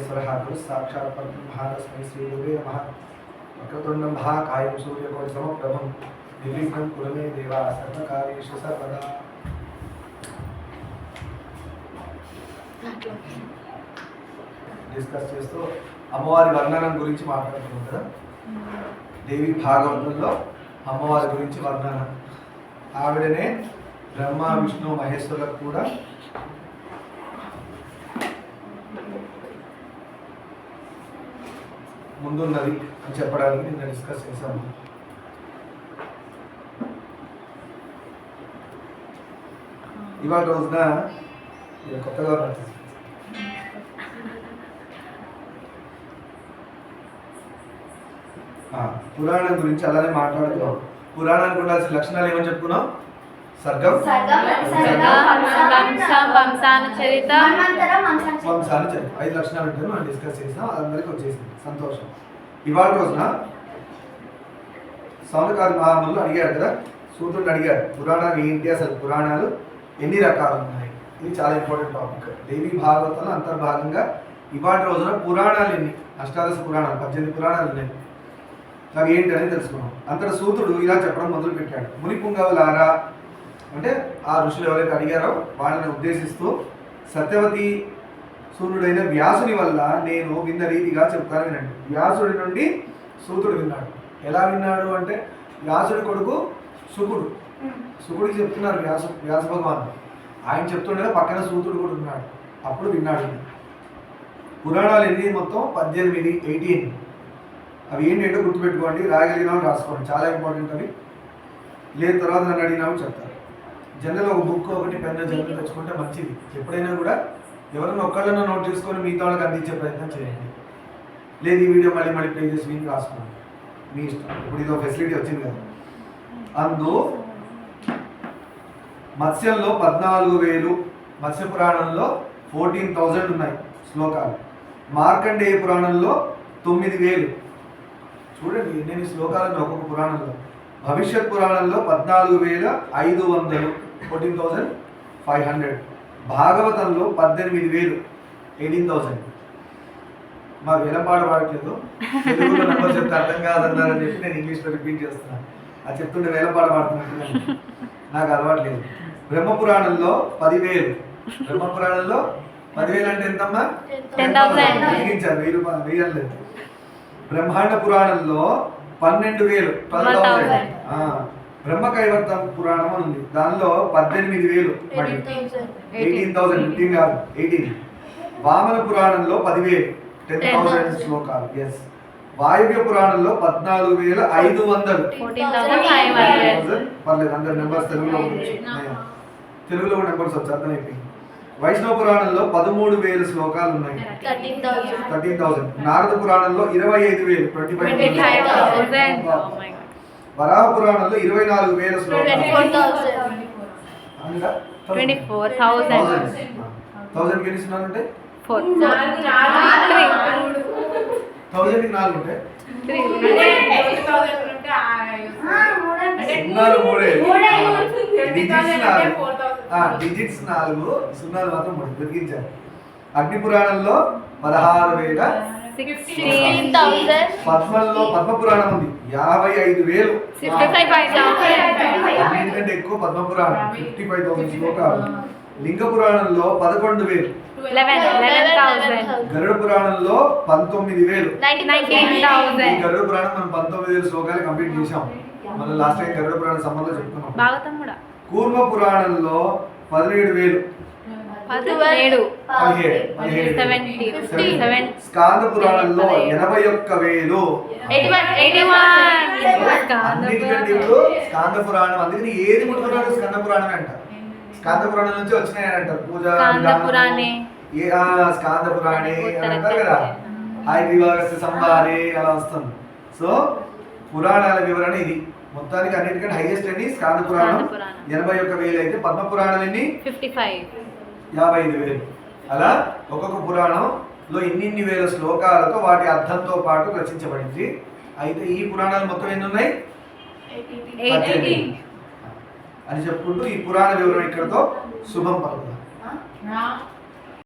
महेश्वरः गुरुः साक्षात् परब्रह्मस्मै श्रीगुरुवे नमः। वक्रतुण्डं महाकायं सूर्यकोटिसमप्रभं निर्विघ्नं कुरु मे देव सर्वकार्येषु सर्वदा। డిస్కస్ చేస్తూ అమ్మవారి వర్ణనం గురించి మాట్లాడుతున్నాం కదా. దేవి భాగవతంలో అమ్మవారి గురించి వర్ణన. ఆవిడనే బ్రహ్మ విష్ణు మహేశ్వరులకు కూడా ముందున్నది అని చెప్పడానికి నిన్న డిస్కస్ చేశాము. ఇవాళ రోజున కొత్తగా పురాణం గురించి అలానే మాట్లాడుతున్నాం. పురాణానికి ఉండాల్సిన లక్షణాలు ఏమని చెప్పుకున్నాం? సర్గం, వంశానుచరిత, 5 లక్షణాలు ఉంటాయి. మనం డిస్కస్ చేసాం, అందరికి వచ్చేసింది, సంతోషం. ఇవాళ రోజున సౌనకాది మహాములు అడిగారు కదా, సూత్రుడు అడిగారు పురాణాలు ఏంటి, అసలు పురాణాలు ఎన్ని రకాలు ఉన్నాయి. ఇది చాలా ఇంపార్టెంట్ టాపిక్. దేవి భాగవతంలో అంతర్భాగంగా ఇవాళ రోజున పురాణాలు ఎన్ని, అష్టాదశ పురాణాలు 18 పురాణాలు ఉన్నాయి. అవి ఏంటి అనేది తెలుసుకున్నాం. అంతటా సూత్రుడు ఇలా చెప్పడం మొదలు పెట్టాడు. మునిపుంగవులారా అంటే ఆ ఋషులు ఎవరైతే అడిగారో వాళ్ళని ఉద్దేశిస్తూ, సత్యవతి సూర్యుడైన వ్యాసుని వల్ల నేను విన్న రీతిగా చెప్తాను వినండి. వ్యాసుడి నుండి సూతుడు విన్నాడు. ఎలా విన్నాడు అంటే, వ్యాసుడి కొడుకు సుకుడికి చెప్తున్నారు వ్యాస భగవాన్. ఆయన చెప్తుండగా పక్కన సూతుడు కూడా ఉన్నాడు. అప్పుడు విన్నాడు. పురాణాలు ఎన్ని మొత్తం 18. అవి ఏంటంటే గుర్తుపెట్టుకోండి, రాయగలిగినా రాసుకోండి, చాలా ఇంపార్టెంట్. అవి లేదు తర్వాత నన్ను అడిగినా చెప్తారు. జనరల్ ఒక బుక్ ఒకటి పెన్ జనరల్ తెచ్చుకుంటే మంచిది. ఎప్పుడైనా కూడా ఎవరైనా ఒక్కళ్ళనో నోట్ చేసుకొని మిగతా వాళ్ళకి అందించే ప్రయత్నం చేయండి. లేదు ఈ వీడియో మళ్ళీ ప్లే చేసి మీకు రాసుకోండి, మీ ఇష్టం. ఇప్పుడు ఇదో ఫెసిలిటీ వచ్చింది కదా. అందు మత్స్యంలో 14,000, మత్స్య పురాణంలో 14,000 ఉన్నాయి శ్లోకాలు. మార్కండేయ పురాణంలో 9,000. చూడండి ఎన్ని శ్లోకాలు ఒక్కొక్క పురాణంలో. భవిష్యత్ పురాణంలో 14,500, 14,500. భాగవతంలో 18,000, 18,000. మా వేలంపాట పాడట్లేదు, తెలుగులో నెంబర్ చెప్తే అర్థం కాదన్నారని చెప్పి నేను ఇంగ్లీష్లో రిపీట్ చేస్తున్నాను. అది చెప్తుంటే వేలంపాట పాడుతున్నట్టు నాకు అలవాట్లేదు. బ్రహ్మపురాణంలో 10,000. బ్రహ్మపురాణంలో 10,000 అంటే ఎంతమ్మా? 10,000. 1,000 లేదు. బ్రహ్మాండ పురాణంలో 12,000, 12,000. బ్రహ్మకైవర్తం పురాణం అని ఉంది, దానిలో 18,000, 18,000, 15 కాదు 18. వామన పురాణంలో 10,000, 10,000 శ్లోకాలు. ఎస్. వాయువ్య పురాణంలో 14,500, 14,500. పర్లేదు, అందరు నెంబర్స్ తెలుగులో కూడా నెంబర్స్ వచ్చి అర్థమైపోయింది. వైష్ణవ పురాణంలో 13,000 శ్లోకాలు ఉన్నాయి, 13,000. నారద పురాణంలో 25,000, 25,000. వరాహ పురాణంలో 24,000 శ్లోకాలు, 24,000. 1000కి ఎన్ని సున్నాలు ఉంటాయి? 1000కి 4 ఉంటాయి. సున్నాలు 3. డిజిట్స్ 4, సున్నాలు మాత్రం 3 వెతికించారు. అగ్ని పురాణంలో 16,000. పద్మంలో పద్మ పురాణం ఉంది 55,000. అన్నిటికంటే ఎక్కువ పద్మ పురాణం 55,000 శ్లోకాలు. లింగ పురాణంలో 11,000. గరుడ పురాణంలో 19,000. గరుడ పురాణం మనం 19,000 శ్లోకాలు కంప్లీట్ చేసాం. మనం లాస్ట్ టైం గరుడ పురాణ సంబంధం చెప్పుకున్నాం. కూర్మ పురాణంలో 17,000. స్కాంద పురాణంలో 81,000. అన్నిటికంటే ఇప్పుడు స్కాంద పురాణం, అందుకని ఏది ముట్టుకున్నాడు స్కంద పురాణం అంట. స్కాంద పురాణం నుంచి వచ్చినాయని అంటారు. పూజ స్కాంద పురాణే అని అంటారు కదా. హాయ్ వివాహ సంవారే అలా వస్తుంది. సో పురాణాల వివరణ ఇది. మొత్తానికి అన్నిటికంటే హైయెస్ట్ అండి స్కాంద పురాణం 81,000 అయితే పద్మ పురాణం ఎన్ని? 55,000. అలా ఒక్కొక్క పురాణంలో ఇన్ని వేల శ్లోకాలతో వాటి అర్థంతో పాటు రచించబడింది. అయితే ఈ పురాణాలు మొత్తం ఎన్ని ఉన్నాయి? 18 అని చెప్పుకుంటూ ఈ పురాణ వివరణ ఇక్కడతో శుభం పలుకుతాం.